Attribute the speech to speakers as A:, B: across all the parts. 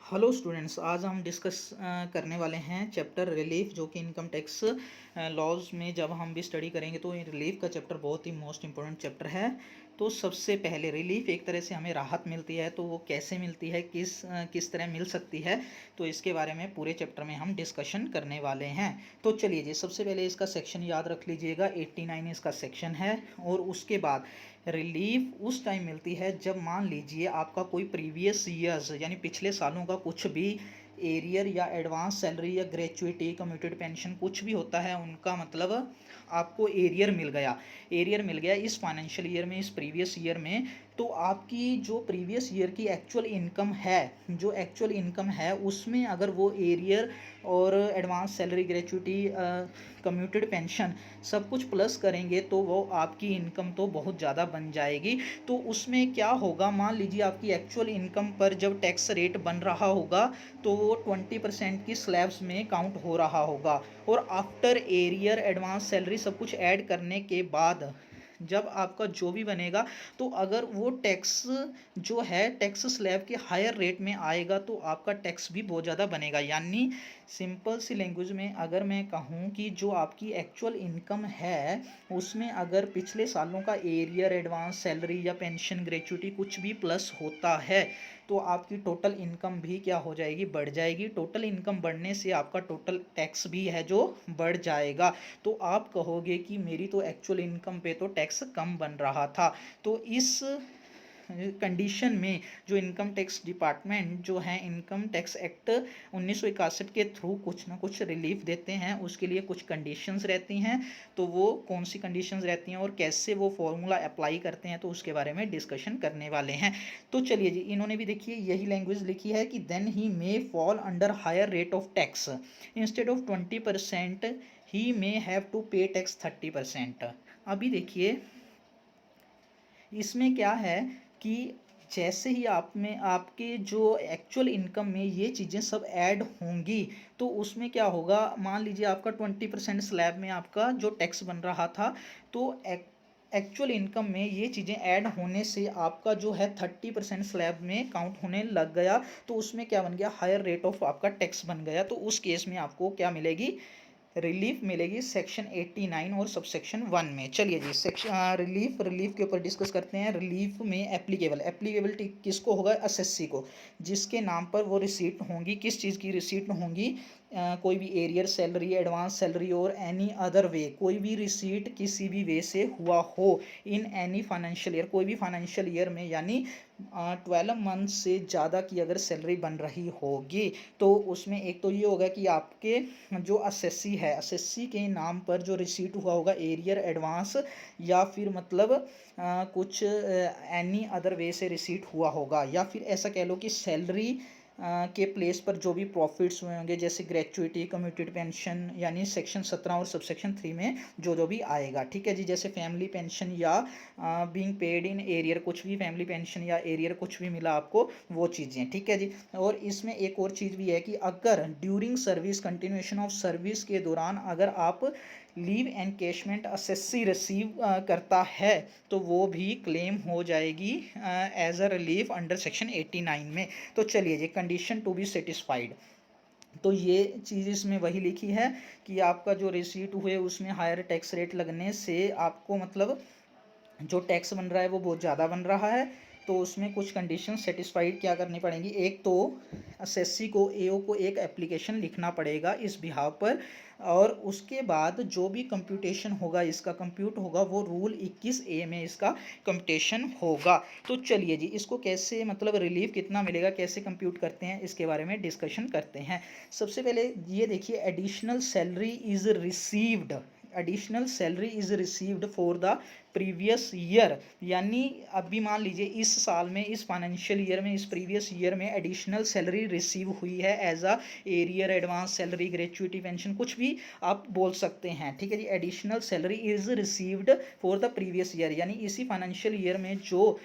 A: Hello students, आज हम discuss करने वाले हैं चैप्टर रिलीफ, जो कि इनकम टैक्स लॉज में जब हम भी स्टडी करेंगे तो रिलीफ का चैप्टर बहुत ही मोस्ट इम्पोर्टेंट चैप्टर है। तो सबसे पहले रिलीफ एक तरह से हमें राहत मिलती है, तो वो कैसे मिलती है, किस तरह मिल सकती है, तो इसके बारे में पूरे चैप्टर में हम डिस्कशन करने वाले हैं। तो चलिए जी, सबसे पहले इसका सेक्शन याद रख लीजिएगा, 89 इसका सेक्शन है। और उसके बाद रिलीफ उस टाइम मिलती है जब मान लीजिए आपका कोई प्रीवियस ईयर्स यानी पिछले सालों का कुछ भी एरियर या एडवांस सैलरी या ग्रेचुइटी कम्यूटेड पेंशन कुछ भी होता है, उनका मतलब आपको एरियर मिल गया इस फाइनेंशियल ईयर में, इस प्रीवियस ईयर में। तो आपकी जो प्रीवियस ईयर की एक्चुअल इनकम है उसमें अगर वो एरियर और advance salary gratuity commuted pension सब कुछ प्लस करेंगे तो वो आपकी इनकम तो बहुत ज़्यादा बन जाएगी। तो उसमें क्या होगा, मान लीजिए आपकी एक्चुअल इनकम पर जब टैक्स रेट बन रहा होगा तो वो 20% की स्लैब्स में काउंट हो रहा होगा। और आफ्टर एरियर एडवांस सैलरी सब कुछ ऐड करने के बाद जब आपका जो भी बनेगा, तो अगर वो टैक्स जो है टैक्स स्लैब के हायर रेट में आएगा तो आपका टैक्स भी बहुत ज़्यादा बनेगा। यानी सिंपल सी लैंग्वेज में अगर मैं कहूँ कि जो आपकी एक्चुअल इनकम है उसमें अगर पिछले सालों का एरियर एडवांस सैलरी या पेंशन ग्रेचुइटी कुछ भी प्लस होता है तो आपकी टोटल इनकम भी क्या हो जाएगी, बढ़ जाएगी। टोटल इनकम बढ़ने से आपका टोटल टैक्स भी है जो बढ़ जाएगा। तो आप कहोगे कि मेरी तो एक्चुअल इनकम पे तो टैक्स कम बन रहा था। तो इस कंडीशन में जो इनकम टैक्स डिपार्टमेंट जो है इनकम टैक्स एक्ट 1961 के थ्रू कुछ ना कुछ रिलीफ देते हैं। उसके लिए कुछ कंडीशंस रहती हैं, तो वो कौन सी कंडीशंस रहती हैं और कैसे वो फॉर्मूला अप्लाई करते हैं, तो उसके बारे में डिस्कशन करने वाले हैं। तो चलिए जी, इन्होंने भी देखिए यही लैंग्वेज लिखी है कि then he may fall under higher rate of tax instead of 20% he may have to pay tax 30%। अभी देखिए इसमें क्या है कि जैसे ही आप में आपके जो एक्चुअल इनकम में ये चीज़ें सब ऐड होंगी तो उसमें क्या होगा, मान लीजिए आपका 20% स्लैब में आपका जो टैक्स बन रहा था, तो एक्चुअल इनकम में ये चीज़ें ऐड होने से आपका जो है 30% स्लैब में काउंट होने लग गया। तो उसमें क्या बन गया, हायर रेट ऑफ आपका टैक्स बन गया। तो उस केस में आपको क्या मिलेगी, रिलीफ मिलेगी सेक्शन 89 और सबसेक्शन 1 में। चलिए जी, सेक्शन रिलीफ के ऊपर डिस्कस करते हैं। रिलीफ में एप्लीकेबिलिटी किसको होगा, एसएससी को, जिसके नाम पर वो रिसीट होंगी। किस चीज़ की रिसीट होंगी, कोई भी एरियर सैलरी एडवांस सैलरी और एनी अदर वे, कोई भी रिसीट किसी भी वे से हुआ हो इन एनी फाइनेंशियल ईयर, कोई भी फाइनेंशियल ईयर में, यानी 12 मंथ से ज़्यादा की अगर सैलरी बन रही होगी तो उसमें एक तो ये होगा कि आपके जो एसएससी के नाम पर जो रिसीट हुआ होगा एरियर एडवांस या फिर मतलब कुछ एनी अदर वे से रिसीट हुआ होगा, या फिर ऐसा कह लो कि सैलरी के प्लेस पर जो भी प्रॉफिट्स हुए होंगे जैसे ग्रेचुइटी कम्यूटेड पेंशन, यानी सेक्शन 17 और सबसेक्शन 3 में जो जो भी आएगा। ठीक है जी, जैसे फैमिली पेंशन या बीइंग पेड इन एरियर, कुछ भी फैमिली पेंशन या एरियर कुछ भी मिला आपको, वो चीज़ें। ठीक है जी। और इसमें एक और चीज़ भी है कि अगर during service, continuation of service के दौरान अगर आप लीव एनकेशमेंट एसएससी रिसीव करता है तो वो भी क्लेम हो जाएगी as a relief under section 89 में। तो चलिए जी, कंडीशन टू बी सेटिस्फाइड, तो ये चीज़ इसमें वही लिखी है कि आपका जो रिसीट हुए उसमें हायर टैक्स रेट लगने से आपको मतलब जो टैक्स बन रहा है वो बहुत ज़्यादा बन रहा है। तो उसमें कुछ कंडीशन सेटिस्फाइड क्या करनी पड़ेंगी, एक तो एसएससी को, एओ को एक एप्लीकेशन लिखना पड़ेगा इस बिहाव पर, और उसके बाद जो भी कंप्यूटेशन होगा, इसका कंप्यूट होगा, वो रूल 21A में इसका कंप्यूटेशन होगा। तो चलिए जी, इसको कैसे मतलब रिलीफ कितना मिलेगा, कैसे कंप्यूट करते हैं, इसके बारे में डिस्कशन करते हैं। सबसे पहले ये देखिए, additional salary is received for the previous year, यानी अभी मान लीजिए इस साल में, इस फाइनेंशियल ईयर में, इस प्रीवियस ईयर में एडिशनल सैलरी रिसीव हुई है as a arrear advance salary gratuity pension, कुछ भी आप बोल सकते हैं। ठीक है जी, additional salary is received for the previous year, यानी इसी फाइनेंशियल ईयर में जो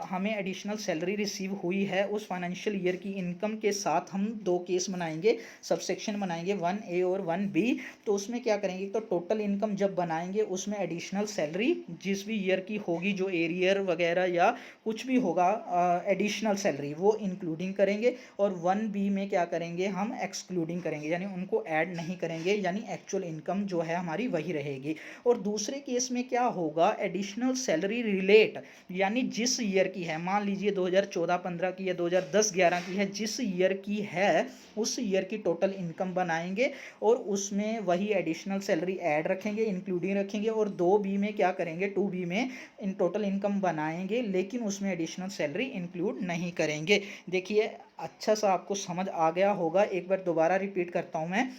A: हमें एडिशनल सैलरी रिसीव हुई है उस फाइनेंशियल ईयर की इनकम के साथ हम दो केस बनाएंगे, सबसेक्शन बनाएंगे 1A और 1B। तो उसमें क्या करेंगे, तो टोटल इनकम जब बनाएंगे उसमें एडिशनल सैलरी जिस भी ईयर की होगी जो एरियर वगैरह या कुछ भी होगा एडिशनल सैलरी वो इंक्लूडिंग करेंगे, और 1B में क्या करेंगे हम एक्सक्लूडिंग करेंगे, यानी उनको ऐड नहीं करेंगे, यानी एक्चुअल इनकम जो है हमारी वही रहेगी। और दूसरे केस में क्या होगा, एडिशनल सैलरी रिलेट, यानी जिस ईयर की है, मान लीजिए 2014-15 की या 2010-11 की है, जिस ईयर की है उस ईयर की टोटल इनकम बनाएंगे और उसमें वही एडिशनल सैलरी ऐड रखेंगे, इंक्लूडिंग रखेंगे, और 2B में क्या करेंगे, 2B में इन टोटल इनकम बनाएंगे लेकिन उसमें एडिशनल सैलरी इंक्लूड नहीं करेंगे। देखिए अच्छा सा आपको समझ आ गया होगा। एक बार दोबारा रिपीट करता हूँ मैं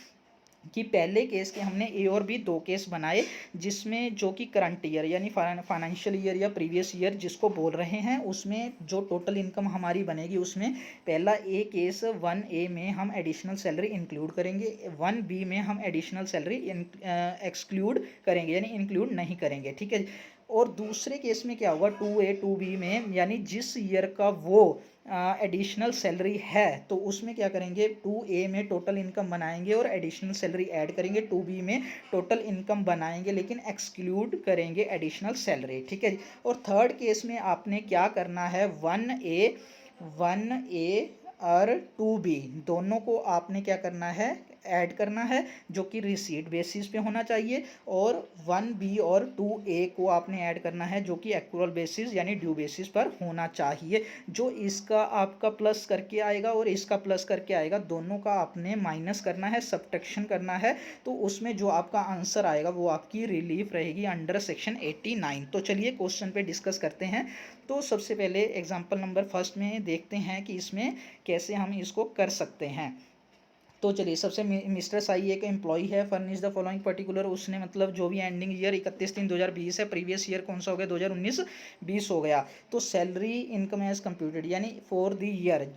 A: कि पहले केस के हमने ए और बी 2 केस बनाए, जिसमें जो कि करंट ईयर यानी फाइनेंशियल ईयर या प्रीवियस ईयर जिसको बोल रहे हैं, उसमें जो टोटल इनकम हमारी बनेगी उसमें पहला ए केस 1A में हम एडिशनल सैलरी इंक्लूड करेंगे, 1B में हम एडिशनल सैलरी एक्सक्लूड करेंगे यानी इंक्लूड नहीं करेंगे, ठीक है। और दूसरे केस में क्या होगा, 2A 2B में, यानी जिस ईयर का वो एडिशनल सैलरी है तो उसमें क्या करेंगे, 2A में टोटल इनकम बनाएंगे और एडिशनल सैलरी ऐड करेंगे, 2B में टोटल इनकम बनाएंगे लेकिन एक्सक्लूड करेंगे एडिशनल सैलरी, ठीक है जी। और थर्ड केस में आपने क्या करना है, 1A और 2B दोनों को आपने क्या करना है, ऐड करना है, जो कि रिसीट बेसिस पे होना चाहिए, और 1B और 2A को आपने ऐड करना है जो कि एक्रूअल बेसिस यानी ड्यू बेसिस पर होना चाहिए। जो इसका आपका प्लस करके आएगा और इसका प्लस करके आएगा, दोनों का आपने माइनस करना है, सब्ट्रैक्शन करना है, तो उसमें जो आपका आंसर आएगा वो आपकी रिलीफ रहेगी अंडर सेक्शन 89। तो चलिए क्वेश्चन पे डिस्कस करते हैं। तो सबसे पहले एग्जाम्पल नंबर फर्स्ट में देखते हैं कि इसमें कैसे हम इसको कर सकते हैं। तो चलिए सबसे मिस्टर साई एक एम्प्लॉई है, फर्निश द फॉलोइंग पर्टिकुलर, उसने मतलब जो भी एंडिंग ईयर 31/3/2020 है, प्रीवियस ईयर कौन सा हो गया, 2019-20 हो गया। तो सैलरी इनकम एज कंप्यूटेड यानी फॉर द ईयर,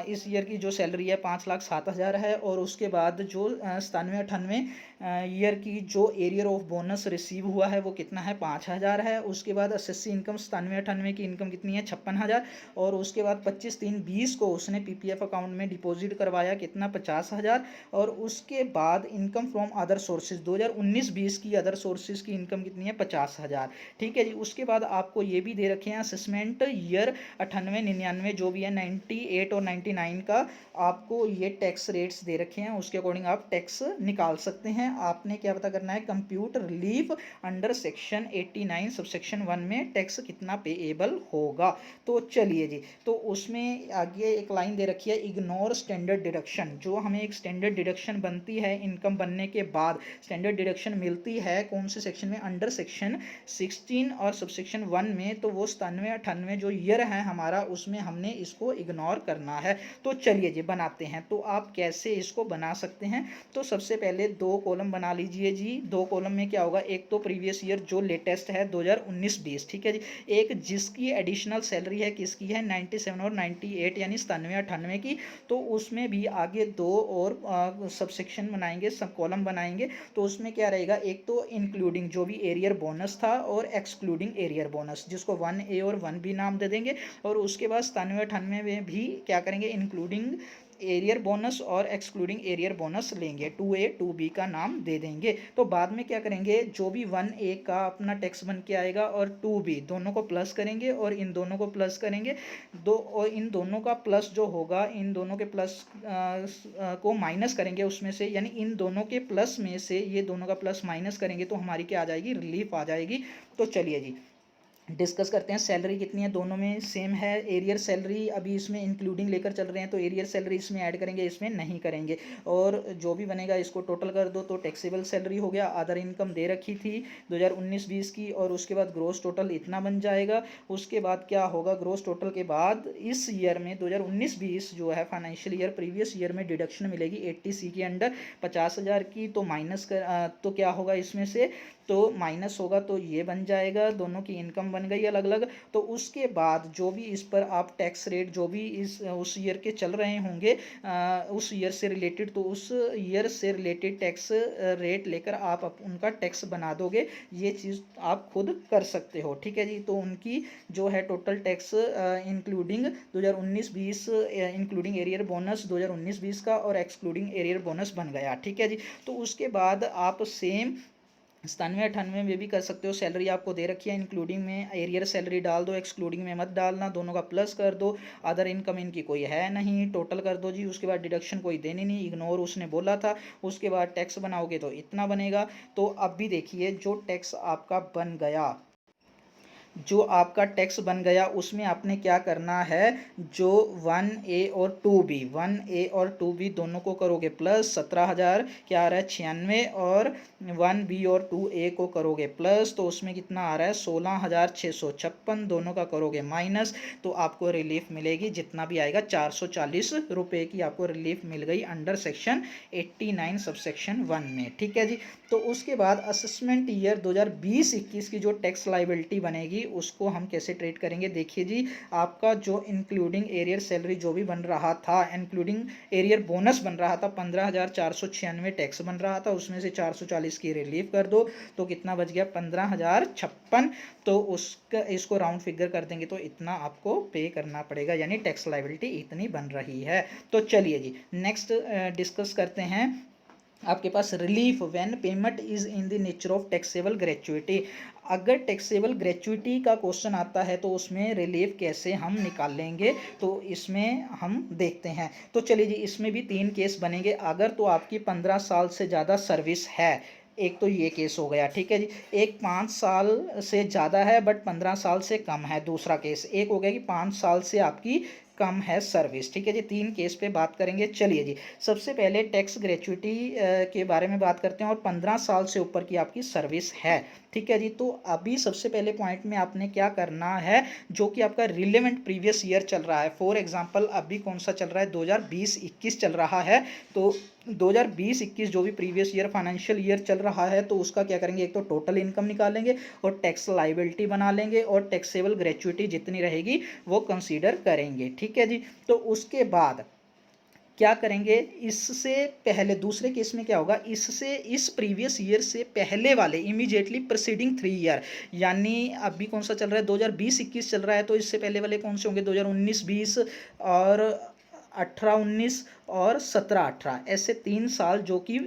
A: इस ईयर की जो सैलरी है 5,07,000 है, और उसके बाद जो 97-98 ईयर की जो एरियर ऑफ बोनस रिसीव हुआ है वो कितना है, 5,000 है। उसके बाद एसएससी इनकम 97-98 की इनकम कितनी है, 56,000, और उसके बाद 25/3/20 को उसने पीपीएफ अकाउंट में डिपॉजिट करवाया कितना, 50,000, और उसके बाद इनकम फ्रॉम अदर सोर्सेज 2019-20 की अदर सोर्सेज की इनकम कितनी है, 50,000, ठीक है जी। उसके बाद आपको ये भी दे रखे हैं असेसमेंट ईयर 98-99 जो भी है, 98 और 99 का आपको ये टैक्स रेट्स दे रखे हैं, उसके अकॉर्डिंग आप टैक्स निकाल सकते हैं। आपने क्या पता करना है, compute relief under section 89 subsection 1 में टैक्स कितना पेएबल होगा। तो चलिए जी, तो उसमें आगे एक लाइन दे रखी है, इग्नोर स्टैंडर्ड डिडक्शन, जो हमें एक स्टैंडर्ड डिडक्शन बनती है इनकम बनने के बाद, स्टैंडर्ड डिडक्शन मिलती है कौन से सेक्शन में, अंडर सेक्शन 16 और सबसेक्शन 1 में, तो वो 97-98 जो ईयर है हमारा उसमें हमने इसको इग्नोर करना है। तो चलिए जी बनाते हैं। तो आप कैसे इसको बना सकते हैं, तो सबसे पहले 2 कॉलम बना लीजिए जी। 2 कॉलम में क्या होगा, एक तो प्रीवियस ईयर जो लेटेस्ट है 2019-20, ठीक है जी, एक जिसकी एडिशनल सैलरी है किसकी है, 97 और 98 यानी 97-98 की, तो उसमें भी आगे 2 और सबसेक्शन बनाएंगे, सब कॉलम बनाएंगे। तो उसमें क्या रहेगा, एक तो इंक्लूडिंग जो भी एरियर बोनस था और एक्सक्लूडिंग एरियर बोनस, जिसको 1A और 1B नाम दे देंगे, और उसके बाद 97-98 में भी क्या करेंगे, इंक्लूडिंग एरियर बोनस और एक्सक्लूडिंग एरियर बोनस लेंगे, 2A 2B का नाम दे देंगे। तो बाद में क्या करेंगे, जो भी 1A का अपना टैक्स बन के आएगा और 2B दोनों को प्लस करेंगे और इन दोनों को प्लस करेंगे, और इन दोनों का प्लस जो होगा, इन दोनों के प्लस को माइनस करेंगे उसमें से, यानी इन दोनों के प्लस में से ये दोनों का प्लस माइनस करेंगे तो हमारी क्या आ जाएगी, रिलीफ आ जाएगी। तो चलिए जी डिस्कस करते हैं। सैलरी कितनी है, दोनों में सेम है। एरियर सैलरी अभी इसमें इंक्लूडिंग लेकर चल रहे हैं, तो एरियर सैलरी इसमें ऐड करेंगे, इसमें नहीं करेंगे, और जो भी बनेगा इसको टोटल कर दो तो टैक्सेबल सैलरी हो गया। अदर इनकम दे रखी थी 2019-20 की, और उसके बाद ग्रोस टोटल इतना बन जाएगा। उसके बाद क्या होगा, ग्रोस टोटल के बाद इस ईयर में 2019-20 जो है फाइनेंशियल ईयर, प्रीवियस ईयर में डिडक्शन मिलेगी 80C के अंडर 50,000 की, तो माइनस कर तो क्या होगा इसमें से, तो माइनस होगा, तो ये बन जाएगा, दोनों की इनकम बन गई अलग अलग। तो उसके बाद जो भी इस पर आप टैक्स रेट जो भी उस ईयर के चल रहे होंगे, उस ईयर से रिलेटेड, तो उस ईयर से रिलेटेड टैक्स रेट लेकर आप उनका टैक्स बना दोगे। ये चीज़ आप खुद कर सकते हो, ठीक है जी। तो उनकी जो है total tax including 2019-20 including arrear bonus 2019-20 का और एक्सक्लूडिंग एरियर बोनस बन गया, ठीक है जी। तो उसके बाद आप सेम 97 98 में भी कर सकते हो। सैलरी आपको दे रखी है, इंक्लूडिंग में एरियर सैलरी डाल दो, एक्सक्लूडिंग में मत डालना, दोनों का प्लस कर दो। अदर इनकम इनकी कोई है नहीं, टोटल कर दो जी। उसके बाद डिडक्शन कोई देनी नहीं, इग्नोर उसने बोला था। उसके बाद टैक्स बनाओगे तो इतना बनेगा। तो अब भी देखिए जो टैक्स आपका बन गया, जो आपका टैक्स बन गया उसमें आपने क्या करना है, जो 1A और 2B, 1A और 2B दोनों को करोगे प्लस 17,000 क्या आ रहा है 96, और 1B और 2A को करोगे प्लस तो उसमें कितना आ रहा है 16,656, दोनों का करोगे माइनस तो आपको रिलीफ मिलेगी जितना भी आएगा 440 रुपये की आपको रिलीफ मिल गई अंडर सेक्शन 89 सबसेक्शन 1 में। ठीक है जी। तो उसके बाद असेसमेंट ईयर 2020-21 की जो टैक्स लाइबिलिटी बनेगी उसको हम कैसे ट्रीट करेंगे। देखिए जी, आपका जो इंक्लूडिंग एरियर सैलरी जो भी बन रहा था, इंक्लूडिंग एरियर बोनस बन रहा था 15,496 टैक्स बन रहा था, उसमें से 440 की रिलीफ कर दो तो कितना बच गया 15,056। तो उसका इसको राउंड फिगर कर देंगे तो इतना आपको पे करना पड़ेगा, यानी टैक्स लाइबिलिटी इतनी बन रही है। तो चलिए जी नेक्स्ट डिस्कस करते हैं आपके पास relief when payment is in the nature of taxable gratuity. अगर टैक्सेबल ग्रेचुइटी का क्वेश्चन आता है तो उसमें रिलीफ कैसे हम निकालेंगे, तो इसमें हम देखते हैं। तो चलिए जी, इसमें भी 3 केस बनेंगे। अगर तो आपकी 15 साल से ज़्यादा सर्विस है, एक तो ये केस हो गया। ठीक है जी। एक 5 साल से ज़्यादा है बट 15 साल से कम है, दूसरा केस। एक हो गया कि 5 साल से आपकी कम है सर्विस। ठीक है जी, 3 केस पे बात करेंगे। चलिए जी, सबसे पहले टैक्स ग्रेचुइटी के बारे में बात करते हैं और 15 साल से ऊपर की आपकी सर्विस है। ठीक है जी। तो अभी सबसे पहले पॉइंट में आपने क्या करना है, जो कि आपका रिलेवेंट प्रीवियस ईयर चल रहा है। फॉर एग्जांपल अभी कौन सा चल रहा है, 2020-21 चल रहा है। तो 2020-21 जो भी प्रीवियस ईयर फाइनेंशियल ईयर चल रहा है तो उसका क्या करेंगे, एक तो टोटल इनकम निकालेंगे और टैक्स लाइबिलिटी बना लेंगे और टैक्सेबल ग्रेचुइटी जितनी रहेगी वो कंसीडर करेंगे। ठीक है जी। तो उसके बाद क्या करेंगे, इससे पहले दूसरे केस में क्या होगा, इससे इस प्रीवियस ईयर से पहले वाले इमीडिएटली प्रीसीडिंग 3 ईयर, यानी अभी कौन सा चल रहा है 2020-21 चल रहा है तो इससे पहले वाले कौन से होंगे 2019-20 और 18-19 और 17-18, ऐसे 3 साल जो कि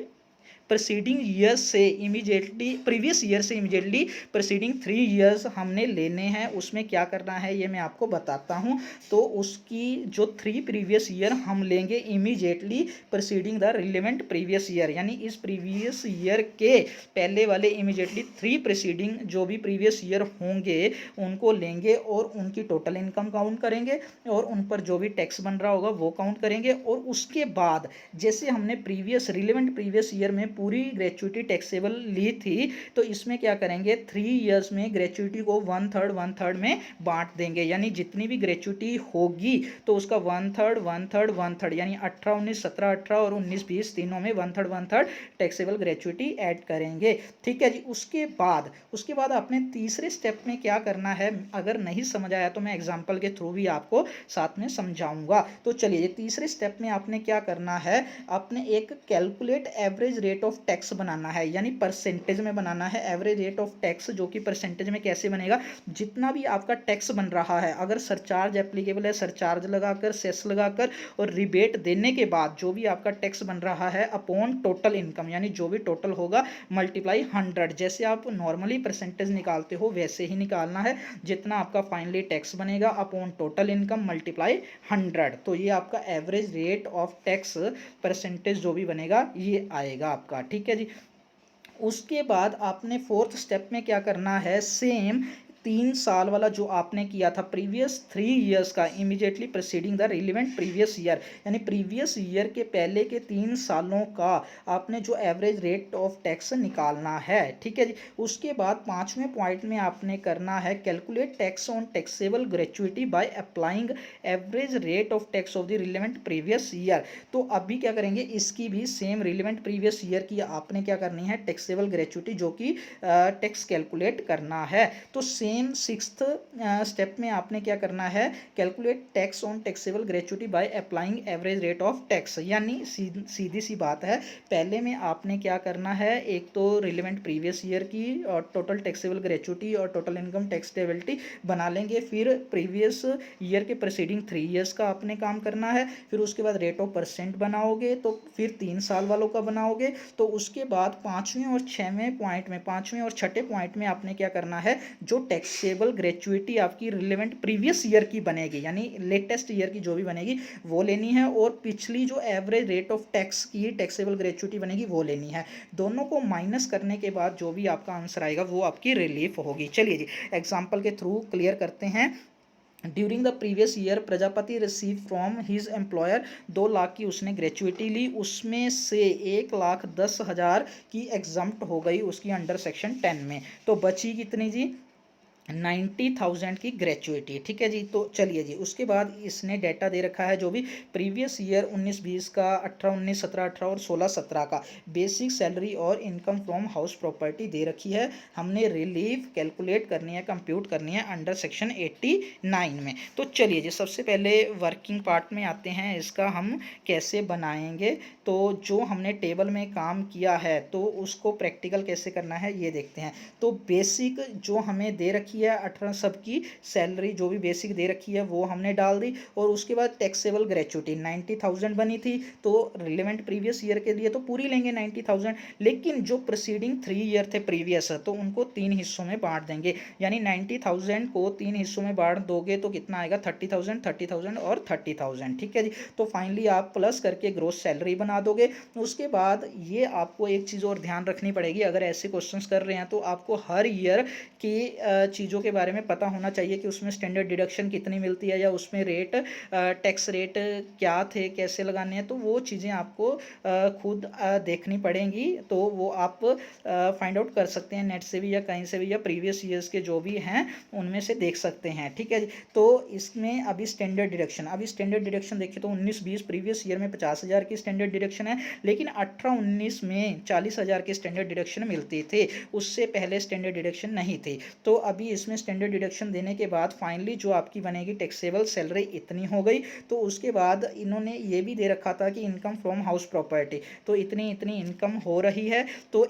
A: प्रीसीडिंग ईयर से इमीडिएटली प्रीवियस ईयर से इमीडिएटली प्रीसीडिंग 3 ईयर्स हमने लेने हैं। उसमें क्या करना है ये मैं आपको बताता हूं। तो उसकी जो 3 प्रीवियस ईयर हम लेंगे immediately preceding the relevant previous year, यानी इस प्रीवियस ईयर के पहले वाले इमीडिएटली 3 प्रीसीडिंग जो भी प्रीवियस ईयर होंगे उनको लेंगे और उनकी टोटल इनकम काउंट करेंगे और उन पर जो भी टैक्स बन रहा होगा वो काउंट करेंगे। और उसके बाद जैसे हमने प्रीवियस रिलेवेंट प्रीवियस ईयर में पूरी ग्रेचुइटी टैक्सेबल ली थी तो इसमें क्या करेंगे 3 इयर्स में ग्रेचुइटी को 1/3 में बांट देंगे, यानी जितनी भी ग्रेचुइटी होगी तो उसका 1/3 यानी 18 19 17 18 और 19 20 तीनों में 1/3 टैक्सेबल ग्रेचुइटी ऐड करेंगे। ठीक है जी। उसके बाद आपने तीसरे स्टेप में क्या करना है, अगर नहीं समझ आया तो मैं एग्जांपल के थ्रू भी आपको साथ में समझाऊंगा। तो चलिए तीसरे स्टेप में आपने क्या करना है, आपने एक calculate average rate of tax बनाना है, यानी परसेंटेज में बनाना है एवरेज रेट ऑफ टैक्स, जो कि परसेंटेज में कैसे बनेगा, जितना भी आपका टैक्स बन रहा है अगर सरचार्ज एप्लीकेबल है सरचार्ज लगाकर सेस लगाकर और रिबेट देने के बाद जो भी आपका टैक्स बन रहा है अपॉन टोटल इनकम, यानी जो भी टोटल होगा मल्टीप्लाई 100, जैसे आप नॉर्मली परसेंटेज निकालते हो वैसे ही निकालना है। जितना आपका फाइनली टैक्स बनेगा अपॉन टोटल इनकम मल्टीप्लाई 100, तो ये आपका average rate of tax percentage जो भी बनेगा ये आएगा आपका। ठीक है जी। उसके बाद आपने फोर्थ स्टेप में क्या करना है, सेम 3 साल वाला जो आपने किया था प्रीवियस 3 इयर्स का immediately preceding the relevant previous year, यानी प्रीवियस ईयर के पहले के 3 सालों का आपने जो एवरेज रेट ऑफ टैक्स निकालना है। ठीक है जी। उसके बाद 5वें पॉइंट में आपने करना है calculate tax on taxable gratuity by applying average rate of tax of the relevant previous year. तो अभी क्या करेंगे, इसकी भी सेम रिलेवेंट प्रीवियस ईयर की आपने क्या करनी है टैक्सेबल ग्रेचुइटी जो कि टैक्स कैलकुलेट करना है। तो सेम सेम सिक्स्थ स्टेप में आपने क्या करना है, calculate tax on taxable gratuity by applying average rate of tax. यानी सीधी सी बात है, पहले में आपने क्या करना है, एक तो रिलेवेंट प्रीवियस ईयर की और टोटल टैक्सेबल ग्रेचुटी और टोटल इनकम टैक्सेबिलिटी बना लेंगे, फिर प्रीवियस ईयर के प्रीसीडिंग 3 ईयर्स का आपने काम करना है, फिर उसके बाद रेट ऑफ परसेंट बनाओगे, तो फिर 3 साल वालों का बनाओगे, तो उसके बाद पाँचवें और छठवें पॉइंट में, पाँचवें और छठे पॉइंट में आपने क्या करना है, जो टैक्सेबल ग्रेचुइटी आपकी रिलेवेंट प्रीवियस ईयर की बनेगी, यानी लेटेस्ट ईयर की जो भी बनेगी वो लेनी है, और पिछली जो एवरेज रेट ऑफ टैक्स की टैक्सेबल ग्रेचुइटी बनेगी वो लेनी है। दोनों को माइनस करने के बाद जो भी आपका आंसर आएगा वो आपकी रिलीफ होगी। चलिए जी एग्जाम्पल के थ्रू क्लियर करते हैं। During the previous year Prajapati receive from his employer 2 lakh की उसने ग्रेचुइटी ली, उसमें से 1,10,000 की एग्जम्प्ट हो गई उसकी अंडर सेक्शन 10 में, तो बची कितनी जी, 90,000 की ग्रेचुइटी। ठीक है जी, तो चलिए जी उसके बाद इसने डाटा दे रखा है जो भी प्रीवियस ईयर 19-20 का, 18-19, 17-18 और 16-17 का बेसिक सैलरी और इनकम फ्रॉम हाउस प्रॉपर्टी दे रखी है। हमने रिलीफ कैलकुलेट करनी है, कंप्यूट करनी है अंडर सेक्शन 89 में। तो चलिए जी सबसे पहले वर्किंग पार्ट में आते हैं, इसका हम कैसे बनाएंगे। तो जो हमने टेबल में काम किया है तो उसको प्रैक्टिकल कैसे करना है ये देखते हैं। तो बेसिक जो हमें दे रखी है 18 सबकी सैलरी जो भी बेसिक दे रखी है वो हमने डाल दी, और उसके बाद टैक्सेबल ग्रेचुइटी 90,000 बनी थी, तो रिलेवेंट प्रीवियस ईयर के लिए तो पूरी लेंगे 90,000, लेकिन जो प्रीसीडिंग 3 ईयर थे प्रीवियस तो उनको 3 हिस्सों में बांट देंगे, यानी 90,000 को 3 हिस्सों में बांट दोगे तो कितना आएगा, 30,000, 30,000 और 30,000। ठीक है जी, तो फाइनली आप प्लस करके ग्रोस सैलरी बना दोगे। उसके बाद ये आपको एक चीज़ और ध्यान रखनी पड़ेगी, अगर ऐसे क्वेश्चंस कर रहे हैं तो आपको हर ईयर की चीज़ों के बारे में पता होना चाहिए कि उसमें स्टैंडर्ड डिडक्शन कितनी मिलती है, या उसमें रेट टैक्स रेट क्या थे, कैसे लगाने हैं, तो वो चीज़ें आपको खुद देखनी पड़ेंगी। तो वो आप फाइंड आउट कर सकते हैं नेट से भी या कहीं से भी, या प्रीवियस ईयर्स के जो भी हैं उनमें से देख सकते हैं। ठीक है जी, तो इसमें अभी स्टैंडर्ड डिडक्शन देखिए तो 19-20 प्रीवियस ईयर में 50,000 की स्टैंडर्ड डिडक्शन है, लेकिन 18-19 में 40,000 की स्टैंडर्ड डिडक्शन मिलती थे, उससे पहले स्टैंडर्ड डिडक्शन नहीं थी। तो अभी इसमें स्टैंडर्ड डिडक्शन देने के बाद फाइनली जो आपकी बनेगी टैक्सेबल सैलरी इतनी हो गई। तो उसके बाद इन्होंने ये भी दे रखा था कि इनकम फ्रॉम हाउस प्रॉपर्टी, तो इतनी इतनी इनकम हो रही है। तो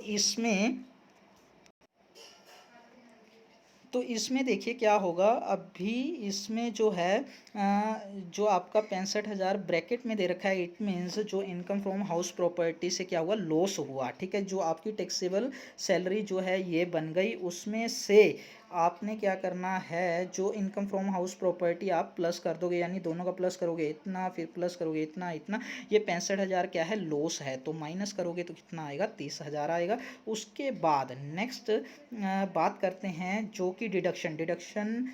A: इसमें देखिए क्या होगा, अभी इसमें जो है जो आपका 65,000 ब्रैकेट में दे रखा है, इट मीन्स जो इनकम फ्रॉम हाउस प्रॉपर्टी से क्या हुआ, लॉस हुआ। ठीक है, जो आपकी टैक्सेबल सैलरी जो है ये बन गई, उसमें से आपने क्या करना है, जो इनकम फ्रॉम हाउस प्रॉपर्टी आप प्लस कर दोगे, यानी दोनों का प्लस करोगे इतना, फिर प्लस करोगे इतना इतना, ये 65,000 क्या है, लॉस है, तो माइनस करोगे तो कितना आएगा, 30,000 आएगा। उसके बाद नेक्स्ट बात करते हैं जो कि डिडक्शन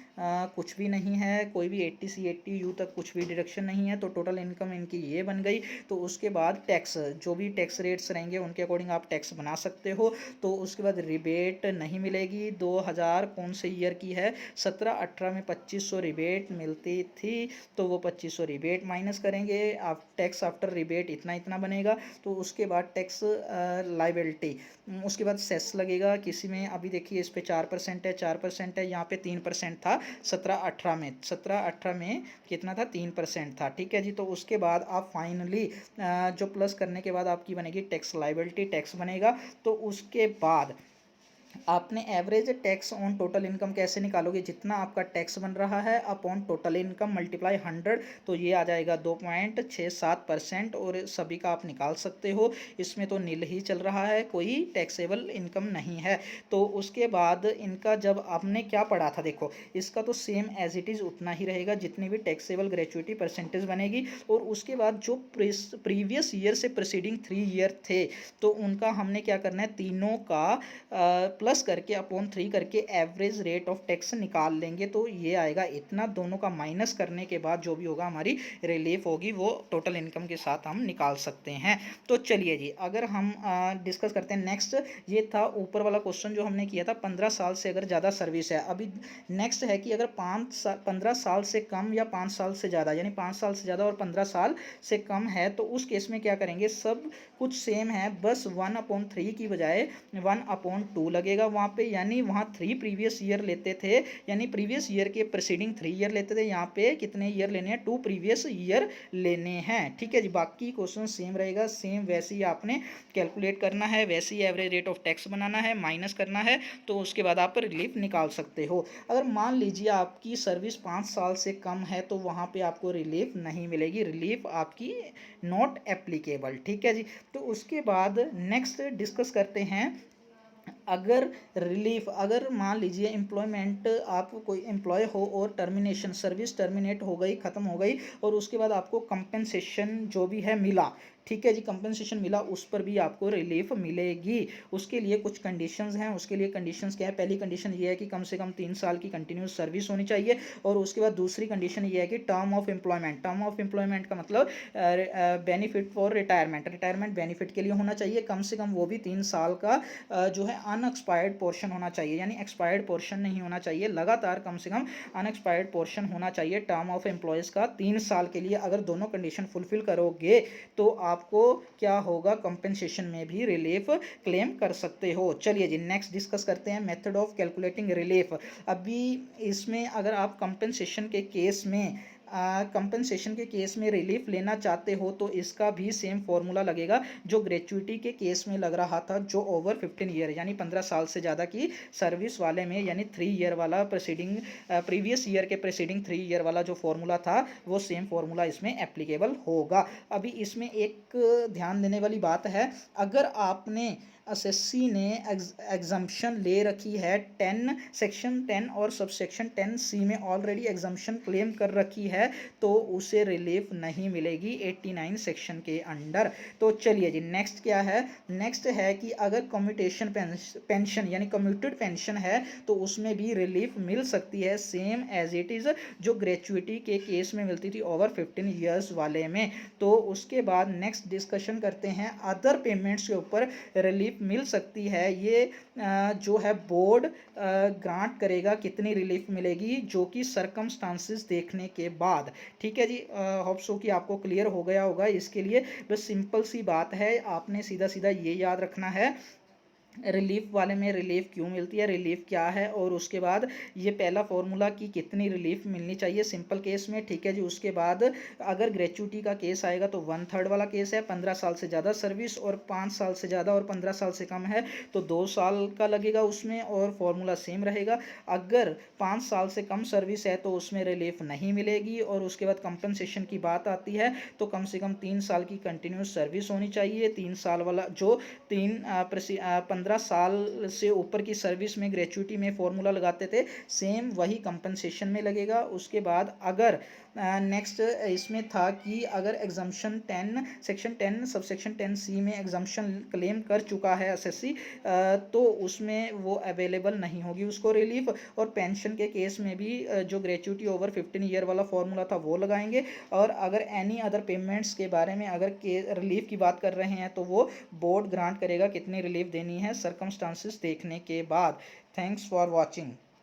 A: कुछ भी नहीं है, कोई भी 80C 80U तक कुछ भी डिडक्शन नहीं है, तो टोटल इनकम इनकी ये बन गई। तो उसके बाद टैक्स, जो भी टैक्स रेट्स रहेंगे उनके अकॉर्डिंग आप टैक्स बना सकते हो। तो उसके बाद रिबेट नहीं मिलेगी, 2000 कौन से ईयर की है, 17-18 में 2500 रिबेट मिलती थी, तो वो 2500 रिबेट माइनस करेंगे, आप टैक्स आफ्टर रिबेट इतना इतना बनेगा। तो उसके बाद टैक्स लाइबिलिटी, उसके बाद सेस लगेगा किसी में, अभी देखिए इस पे 4% है, 4% है, यहाँ पे 3% था 17-18 में कितना था, 3% था। ठीक है जी, तो उसके बाद आप फाइनली जो प्लस करने के बाद आपकी बनेगी टैक्स लाइबिलिटी, टैक्स बनेगा। तो उसके बाद आपने average tax on total income कैसे निकालोगे, जितना आपका टैक्स बन रहा है अपॉन टोटल इनकम मल्टीप्लाई 100, तो ये आ जाएगा 2.67%, और सभी का आप निकाल सकते हो। इसमें तो नील ही चल रहा है, कोई टैक्सेबल इनकम नहीं है। तो उसके बाद इनका जब आपने क्या पढ़ा था, देखो इसका तो सेम एज इट इज़ उतना ही रहेगा, जितनी भी टैक्सेबल ग्रेचुइटी परसेंटेज बनेगी। और उसके बाद जो प्रीवियस ईयर से प्रीसीडिंग 3 ईयर थे, तो उनका हमने क्या करना है, तीनों का प्लस करके अपॉन 3 करके एवरेज रेट ऑफ टैक्स निकाल लेंगे, तो ये आएगा इतना। दोनों का माइनस करने के बाद जो भी होगा हमारी रिलीफ होगी, वो टोटल इनकम के साथ हम निकाल सकते हैं। तो चलिए जी, अगर हम डिस्कस करते हैं नेक्स्ट, ये था ऊपर वाला क्वेश्चन जो हमने किया था, 15 साल से अगर ज़्यादा सर्विस है। अभी नेक्स्ट है कि अगर 15 साल से कम या 5 साल से ज़्यादा, यानी 5 साल से ज़्यादा और 15 साल से कम है, तो उस केस में क्या करेंगे, सब कुछ सेम है, बस 1/3 की बजाय 1/2 लगेगा। लगेगा वहाँ पे, यानी वहाँ 3 प्रीवियस ईयर लेते थे, यानी प्रीवियस ईयर के प्रीसीडिंग 3 ईयर लेते थे, यहाँ पे कितने ईयर लेने हैं, 2 प्रीवियस ईयर लेने हैं। ठीक है जी, बाकी क्वेश्चन सेम रहेगा, सेम वैसे ही आपने कैलकुलेट करना है, वैसे ही एवरेज रेट ऑफ टैक्स बनाना है, माइनस करना है, तो उसके बाद आप रिलीफ निकाल सकते हो। अगर मान लीजिए आपकी सर्विस 5 साल से कम है तो वहाँ पे आपको रिलीफ नहीं मिलेगी, रिलीफ आपकी नॉट एप्लीकेबल। ठीक है जी, तो उसके बाद नेक्स्ट डिस्कस करते हैं, अगर रिलीफ, अगर मान लीजिए एम्प्लॉयमेंट, आप कोई एम्प्लॉय हो और टर्मिनेशन, सर्विस टर्मिनेट हो गई, ख़त्म हो गई, और उसके बाद आपको कंपेंसेशन जो भी है मिला, ठीक है जी, कंपेंसेशन मिला, उस पर भी आपको रिलीफ मिलेगी। उसके लिए कुछ कंडीशंस हैं, उसके लिए कंडीशंस क्या है, पहली कंडीशन ये है कि कम से कम 3 साल की कंटिन्यूस सर्विस होनी चाहिए, और उसके बाद दूसरी कंडीशन ये है कि term of employment, term of employment का मतलब benefit for retirement, retirement benefit के लिए होना चाहिए, कम से कम वो भी 3 साल का जो है अनएक्सपायर्ड पोर्शन होना चाहिए, यानी एक्सपायर्ड पोर्शन नहीं होना चाहिए, लगातार कम से कम अनएक्सपायर्ड पोर्शन होना चाहिए टर्म ऑफ एम्प्लॉयज़ का 3 साल के लिए। अगर दोनों कंडीशन फुलफिल करोगे तो आपको क्या होगा, कंपेंसेशन में भी रिलीफ क्लेम कर सकते हो। चलिए जी, नेक्स्ट डिस्कस करते हैं मेथड ऑफ कैलकुलेटिंग रिलीफ। अभी इसमें अगर आप कंपेंसेशन के केस में कंपनसेशन के केस में रिलीफ लेना चाहते हो तो इसका भी सेम फॉर्मूला लगेगा जो ग्रेचुइटी के केस में लग रहा था, जो ओवर 15 ईयर यानी 15 साल से ज़्यादा की सर्विस वाले में, यानी 3 ईयर वाला प्रीसीडिंग प्रीवियस ईयर के प्रीसीडिंग 3 ईयर वाला जो फॉर्मूला था वो सेम फॉर्मूला इसमें एप्लीकेबल होगा। अभी इसमें एक ध्यान देने वाली बात है, अगर आपने एसएससी ने एग्जम्पशन ले रखी है 10 सेक्शन 10 और सब सेक्शन 10C में ऑलरेडी एग्जम्पशन क्लेम कर रखी है तो उसे रिलीफ नहीं मिलेगी 89 सेक्शन के अंडर। तो चलिए जी, नेक्स्ट क्या है, नेक्स्ट है कि अगर कम्यूटेशन पेंशन यानी कम्यूटेड पेंशन है तो उसमें भी रिलीफ मिल सकती है, सेम एज इट इज़ जो ग्रेचुइटी के केस में मिलती थी ओवर 15 ईयर्स वाले में। तो उसके बाद नेक्स्ट डिस्कशन करते हैं अदर पेमेंट्स के ऊपर रिलीफ मिल सकती है। ये जो है बोर्ड ग्रांट करेगा, कितनी रिलीफ मिलेगी, जो कि सरकमस्टांसेस देखने के बाद। ठीक है जी, होप सो कि आपको क्लियर हो गया होगा। इसके लिए बस सिंपल सी बात है, आपने सीधा सीधा ये याद रखना है रिलीफ वाले में रिलीफ क्यों मिलती है, रिलीफ क्या है, और उसके बाद ये पहला फॉर्मूला कि कितनी रिलीफ मिलनी चाहिए सिंपल केस में। ठीक है जी, उसके बाद अगर ग्रेचुइटी का केस आएगा तो 1/3 वाला केस है, 15 साल से ज़्यादा सर्विस और 5 साल से ज़्यादा और 15 साल से कम है तो 2 साल का लगेगा उसमें और फॉर्मूला सेम रहेगा। अगर 5 साल से कम सर्विस है तो उसमें रिलीफ नहीं मिलेगी। और उसके बाद कंपनसेशन की बात आती है तो कम से कम 3 साल की कंटिन्यूस सर्विस होनी चाहिए। 3 साल वाला जो 15 साल से ऊपर की सर्विस में ग्रेचुइटी में फॉर्मूला लगाते थे सेम वही कंपनसेशन में लगेगा। उसके बाद अगर नेक्स्ट इसमें था कि अगर exemption 10 section 10 sub section 10C में एग्जम्पशन क्लेम कर चुका है एसएससी तो उसमें वो अवेलेबल नहीं होगी उसको रिलीफ। और पेंशन के केस में भी जो ग्रेचुइटी ओवर 15 ईयर वाला फॉर्मूला था वो लगाएंगे। और अगर एनी अदर पेमेंट्स के बारे में अगर रिलीफ की बात कर रहे हैं तो वो बोर्ड ग्रांट करेगा कितनी रिलीफ देनी है सरकमस्टांसेस देखने के बाद। Thanks for watching.